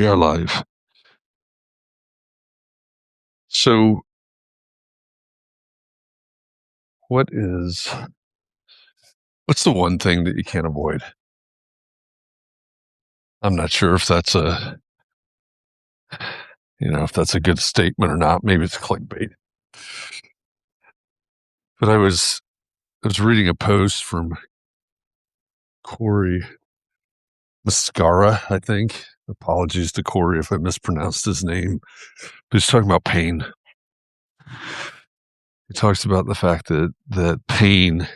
We are live. So, what's the one thing that you can't avoid? I'm not sure if that's if that's a good statement or not. Maybe it's clickbait. But I was reading a post from Corey Mascara, I think. Apologies to Corey if I mispronounced his name. But he's talking about pain. He talks about the fact that pain,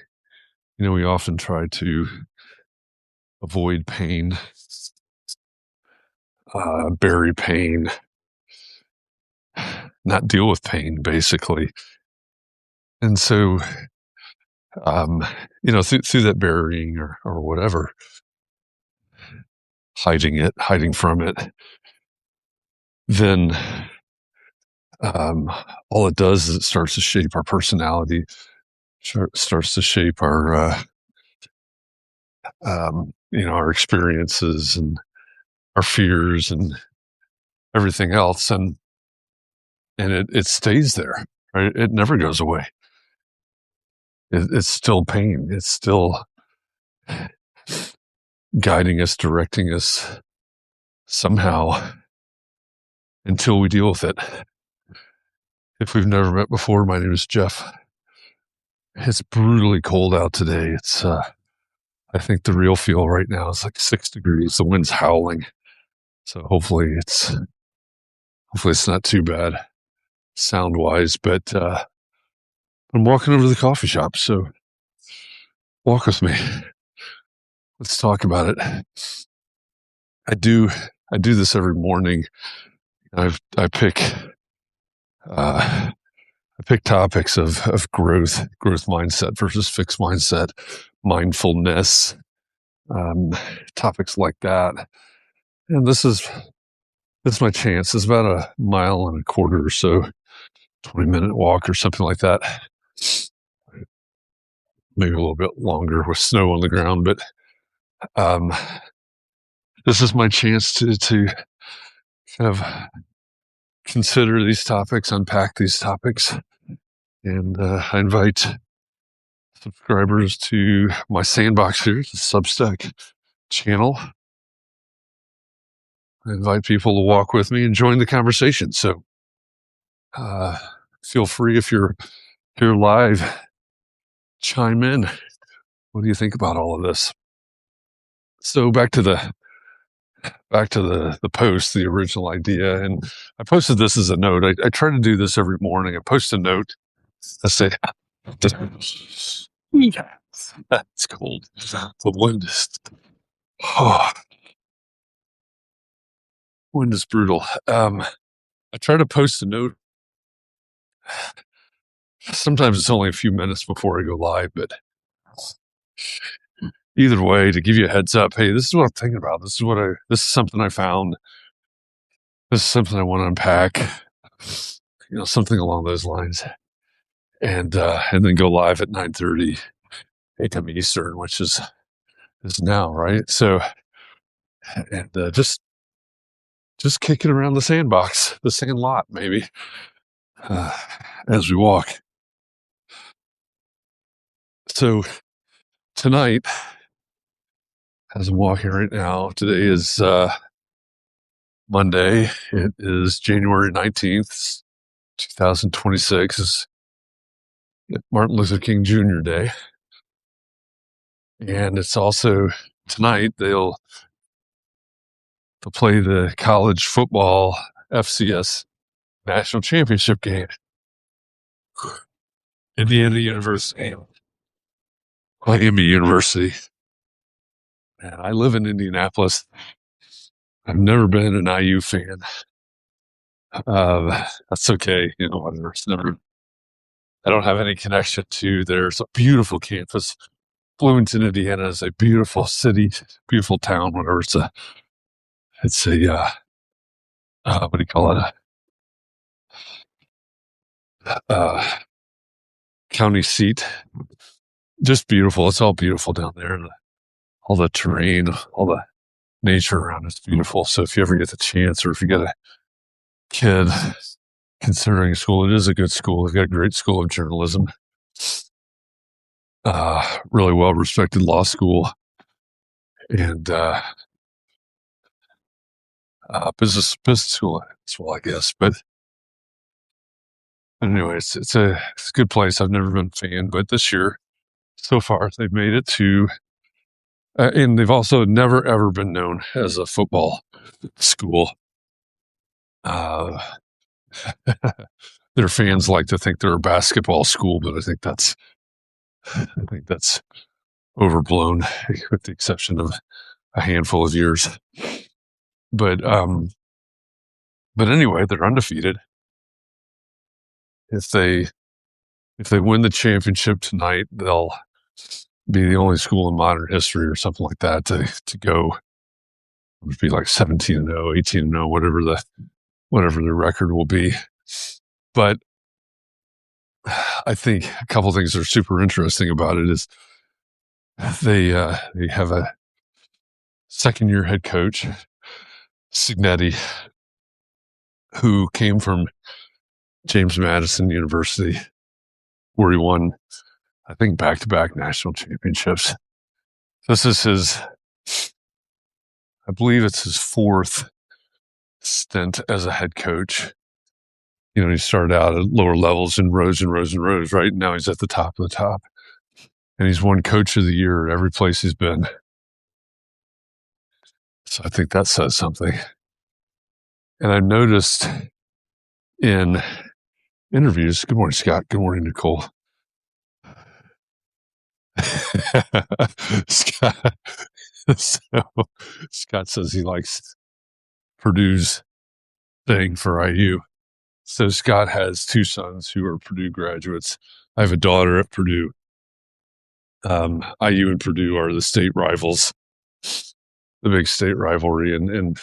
we often try to avoid pain, bury pain, not deal with pain, basically. And so, through that burying or whatever, hiding from it, then all it does is it starts to shape our personality, starts to shape our experiences and our fears and everything else, and it stays there, right? It never goes away. It's still pain. It's still guiding us, directing us somehow until we deal with it. If we've never met before, my name is Jeff. It's brutally cold out today. It's I think the real feel right now is like 6 degrees. The wind's howling. So hopefully it's not too bad sound wise, but I'm walking over to the coffee shop, so walk with me. Let's talk about it. I do this every morning. I pick topics of growth mindset versus fixed mindset, mindfulness, topics like that. And this is my chance. It's about a mile and a quarter or so, 20-minute walk or something like that. Maybe a little bit longer with snow on the ground, but this is my chance to kind of consider these topics, unpack these topics, and I invite subscribers to my Sandbox here, the Substack channel. I invite people to walk with me and join the conversation. So feel free, if you're here live, chime in. What do you think about all of this? So back to the post, the original idea, and I posted this as a note. I try to do this every morning. I post a note. I say, "It's cold. The wind is brutal." I try to post a note. Sometimes it's only a few minutes before I go live, but either way, to give you a heads up, hey, this is what I'm thinking about. This is something I found. This is something I want to unpack. Something along those lines, and then go live at 9:30 a.m. Eastern, which is now, right? So, and just kick it around the sandbox, the sand lot, maybe, as we walk. So tonight, as I'm walking right now, today is Monday. It is January 19th, 2026. It's Martin Luther King Jr. Day. And it's also tonight they'll play the college football FCS national championship game. Indiana University. Miami University. And I live in Indianapolis. I've never been an IU fan. That's okay. Whatever. It's never. I don't have any connection to. There's a beautiful campus. Bloomington, Indiana is a beautiful city, beautiful town. Whatever. It's a what do you call it? County seat. Just beautiful. It's all beautiful down there. All the terrain, all the nature around it's beautiful. So if you ever get the chance, or if you got a kid considering school, it is a good school. They've got a great school of journalism, really well respected law school, and business school as well, I guess. But anyway, it's a good place. I've never been a fan, but this year so far they've made it to, and they've also never ever been known as a football school. Their fans like to think they're a basketball school, but I think that's overblown, with the exception of a handful of years. But anyway, they're undefeated. If they win the championship tonight, they'll be the only school in modern history or something like that to go. It would be like 17-0, 18-0, whatever the record will be. But I think a couple of things that are super interesting about it is they have a second-year head coach, Signetti, who came from James Madison University, where he won, I think, back-to-back national championships. This is I believe it's his fourth stint as a head coach. He started out at lower levels and rose and rose and rose, right? Now he's at the top of the top. And he's won Coach of the Year every place he's been. So I think that says something. And I've noticed in interviews, good morning, Scott. Good morning, Nicole. Scott says he likes Purdue's thing for IU. So Scott has two sons who are Purdue graduates. I have a daughter at Purdue. IU and Purdue are the state rivals, the big state rivalry, and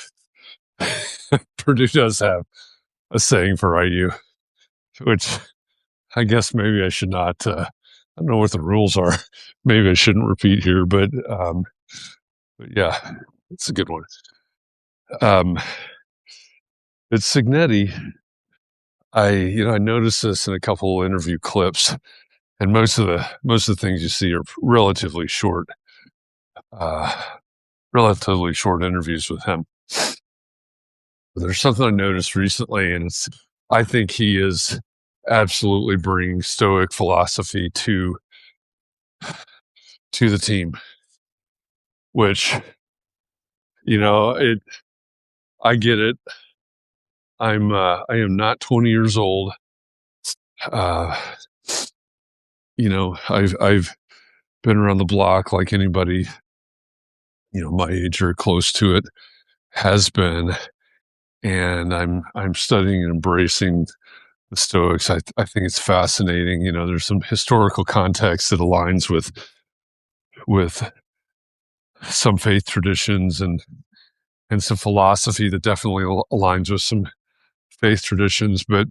Purdue does have a saying for IU, which I guess maybe I should not. I don't know what the rules are. Maybe I shouldn't repeat here, but yeah, it's a good one. It's Signetti. I noticed this in a couple of interview clips, and most of the things you see are relatively short interviews with him. But there's something I noticed recently, and I think he is absolutely bringing Stoic philosophy to the team, which, I get it. I am not 20 years old. I've been around the block like anybody, my age or close to it has been. And I'm studying and embracing the Stoics. I think it's fascinating. There's some historical context that aligns with some faith traditions and some philosophy that definitely aligns with some faith traditions. But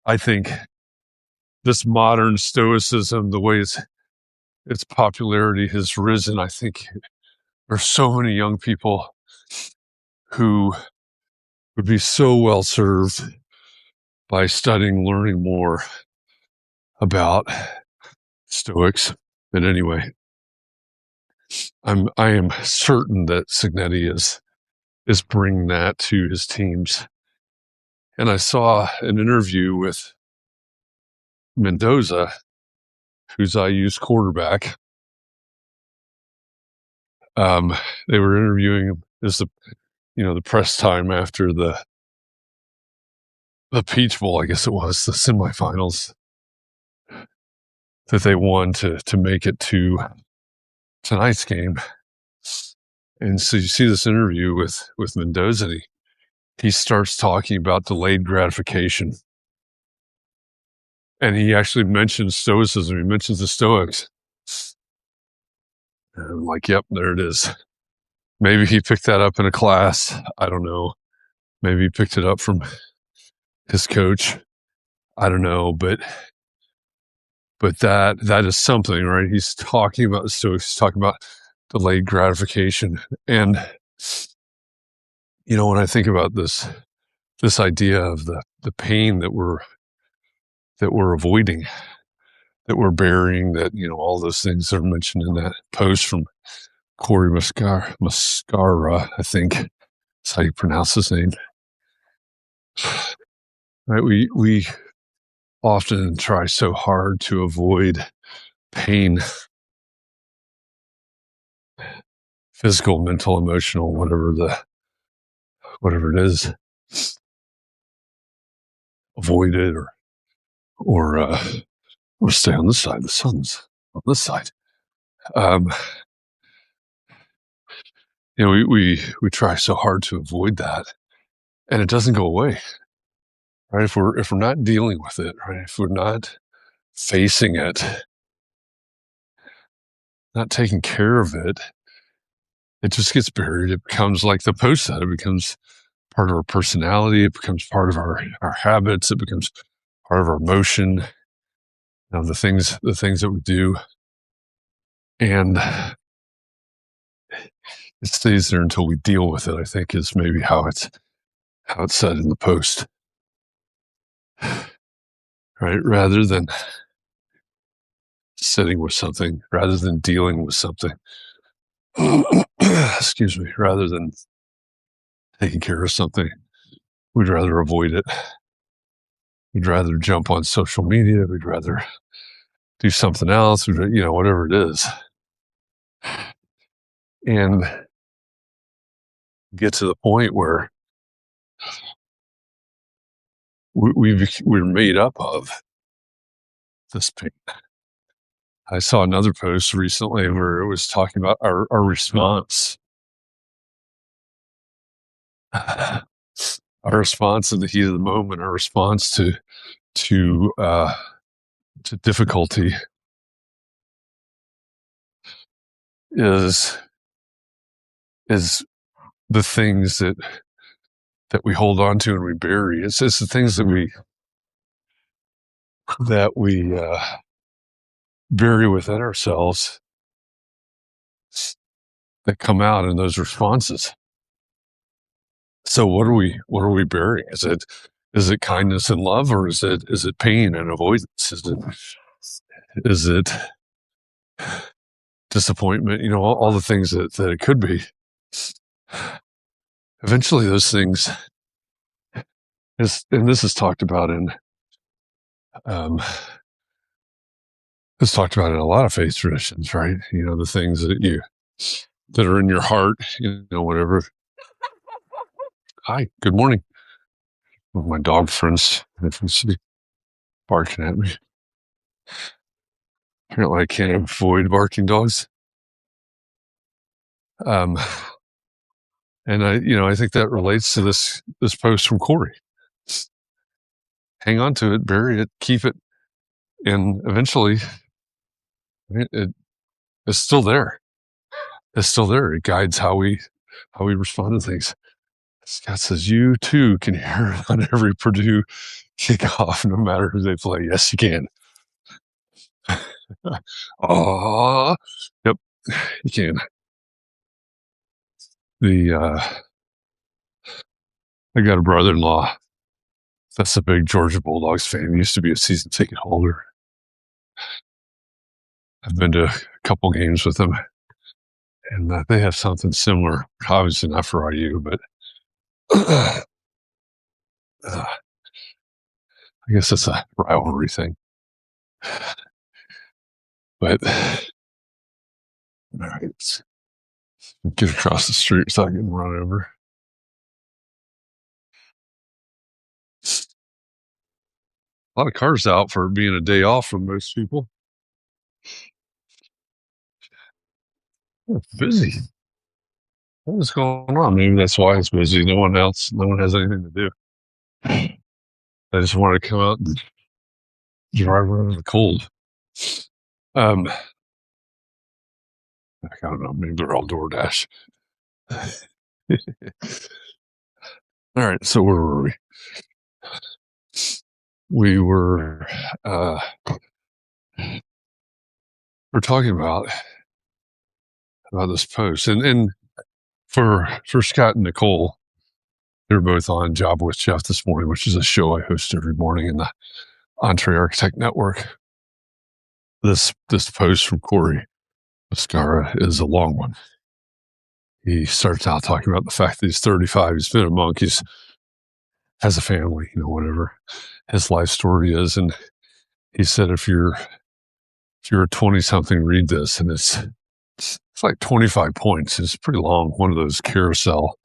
I think this modern Stoicism, the way its popularity has risen, I think there's so many young people who would be so well served by studying, learning more about Stoics. But anyway, I am certain that Signetti is bringing that to his teams. And I saw an interview with Mendoza, who's IU's quarterback. They were interviewing him as the press time after the Peach Bowl, I guess it was, the semifinals that they won to make it to tonight's game. And so you see this interview with Mendoza. He starts talking about delayed gratification. And he actually mentions Stoicism. He mentions the Stoics. And I'm like, yep, there it is. Maybe he picked that up in a class. I don't know. Maybe he picked it up from his coach. I don't know. But that is something, right? He's talking about the Stoics. He's talking about delayed gratification. And, when I think about this idea of the pain that we're avoiding, that we're burying, that, all those things that are mentioned in that post from Corey Muscara, I think that's how you pronounce his name. Right? We often try so hard to avoid pain, physical, mental, emotional, whatever it is, avoid it or stay on this side. The sun's on this side. We try so hard to avoid that, and it doesn't go away. Right? If we're not dealing with it, right? If we're not facing it, not taking care of it, it just gets buried. It becomes, like the post said, it becomes part of our personality. It becomes part of our habits. It becomes part of our emotion. The things that we do, and it stays there until we deal with it, I think, is maybe how it's said in the post. Right? Rather than sitting with something, rather than dealing with something, excuse me, rather than taking care of something, we'd rather avoid it. We'd rather jump on social media. We'd rather do something else, whatever it is. And get to the point where we're made up of this pain. I saw another post recently where it was talking about our response. Our response in the heat of the moment, our response to difficulty is the things that we hold on to and we bury. It's the things that we bury within ourselves that come out in those responses. So what are we burying? Is it kindness and love, or is it pain and avoidance? Is it disappointment? All the things that it could be. Eventually, those things, and this is talked about in it's talked about in a lot of faith traditions, right? The things that are in your heart, whatever. Hi, good morning. My dog friends, if you see, barking at me. Apparently, I can't avoid barking dogs. And I think that relates to this post from Corey. Hang on to it, bury it, keep it, and eventually, it's still there. It's still there. It guides how we respond to things. Scott says, "You too can hear it on every Purdue kickoff, no matter who they play." Yes, you can. Oh, yep, you can. I got a brother-in-law that's a big Georgia Bulldogs fan. He used to be a season ticket holder. I've been to a couple games with him, and they have something similar. Obviously not for IU, but I guess it's a rivalry thing. But all right, let's get across the street so I can run over. A lot of cars out for being a day off from most people. It's busy. What is going on? Maybe that's why it's busy. No one has anything to do. I just wanted to come out and drive around in the cold. I don't know. Maybe they're all DoorDash. All right. So where were we? We're talking about this post. And for Scott and Nicole, they're both on Job with Jeff this morning, which is a show I host every morning in the Entree Architect Network. This post from Corey Mascara is a long one. He starts out talking about the fact that he's 35, he's been a monk, he's has a family, whatever his life story is. And he said, if you're a 20-something, read this. And it's like 25 points. It's pretty long, one of those carousel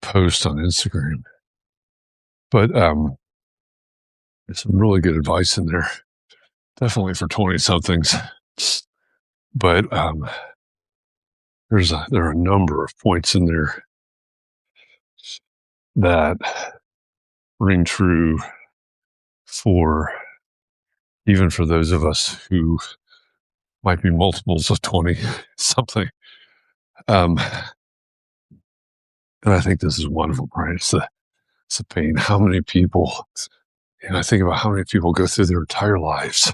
posts on Instagram. But there's some really good advice in there, definitely for 20-somethings. But there are a number of points in there that ring true even for those of us who might be multiples of 20-something. And I think this is one of them, right? It's the pain. How many people, and I think about how many people go through their entire lives.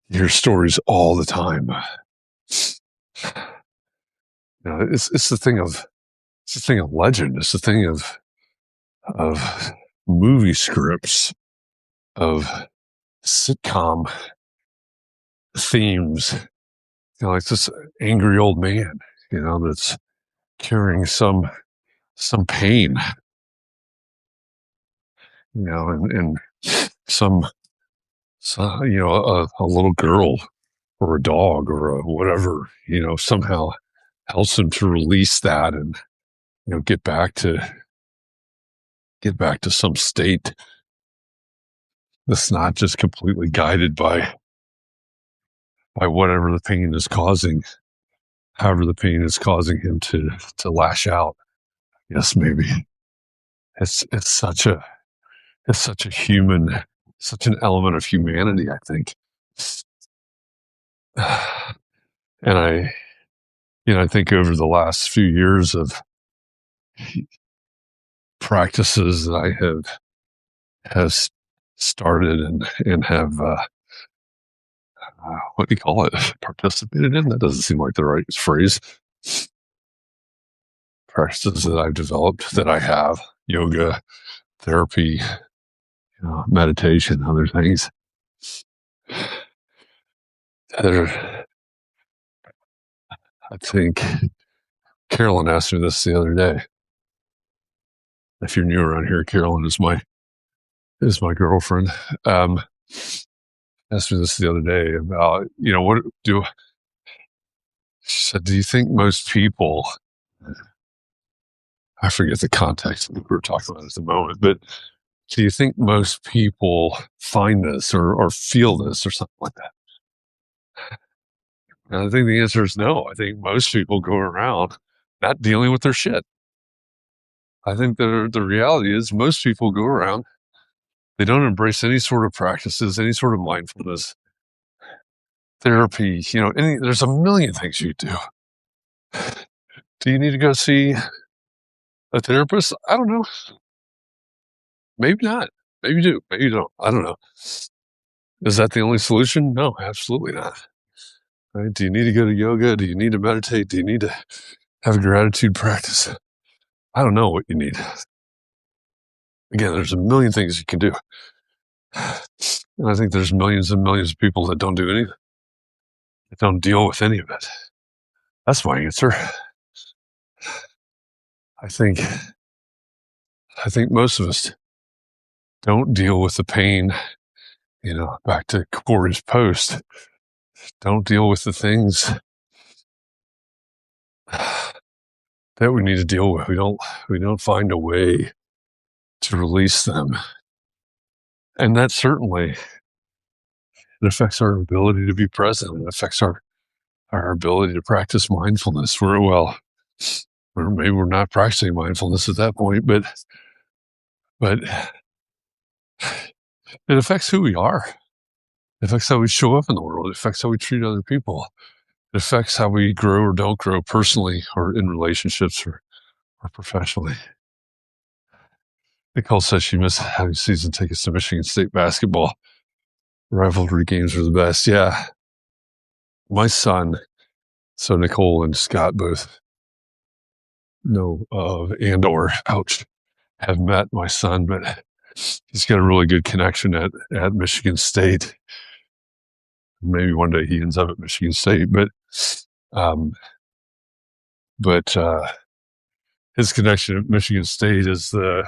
You hear stories all the time. It's the thing of legend. It's the thing of movie scripts, of sitcom themes. Like this angry old man, that's carrying some pain, and some a little girl or a dog or whatever, somehow helps him to release that and, get back to some state that's not just completely guided by whatever the pain is causing, however the pain is causing him to lash out. Yes, maybe it's such a human, such an element of humanity, I think. And I think over the last few years of practices that I have started and have what do you call it? Participated in? That doesn't seem like the right phrase. Practices that I've developed, that I have: yoga, therapy, meditation, other things. I think Carolyn asked me this the other day. If you're new around here, Carolyn is my girlfriend. Asked me this the other day about, she said, do you think most people, I forget the context we were talking about at the moment, but do you think most people find this or feel this or something like that? And I think the answer is no. I think most people go around not dealing with their shit. I think the reality is most people go around, they don't embrace any sort of practices, any sort of mindfulness, therapy, there's a million things you do. Do you need to go see a therapist? I don't know. Maybe not. Maybe you do. Maybe you don't. I don't know. Is that the only solution? No, absolutely not. Right? Do you need to go to yoga? Do you need to meditate? Do you need to have a gratitude practice? I don't know what you need. Again, there's a million things you can do. And I think there's millions and millions of people that don't do anything. That don't deal with any of it. That's my answer. I think most of us don't deal with the pain, back to Corey's post, don't deal with the things that we need to deal with. We don't find a way to release them. And that certainly, it affects our ability to be present. It affects our ability to practice mindfulness. Or maybe we're not practicing mindfulness at that point, but it affects who we are. It affects how we show up in the world. It affects how we treat other people. It affects how we grow or don't grow personally or in relationships or professionally. Nicole says she missed having season tickets to Michigan State basketball. Rivalry games are the best. Yeah. My son So Nicole and Scott both know of and/or have met my son, but he's got a really good connection at Michigan State. Maybe one day he ends up at Michigan State, um, but his connection at Michigan State is the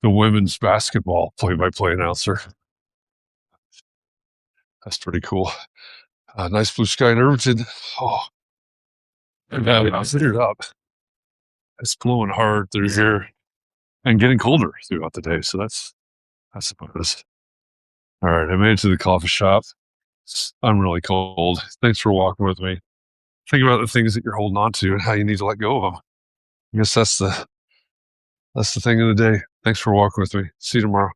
women's basketball play-by-play announcer. That's pretty cool. Nice blue sky in Irvington. Oh, and I figured it up. It's blowing hard through here and getting colder throughout the day. So that's, I suppose. All right, I made it to the coffee shop. I'm really cold. Thanks for walking with me. Think about the things that you're holding on to and how you need to let go of them. I guess that's the thing of the day. Thanks for walking with me. See you tomorrow.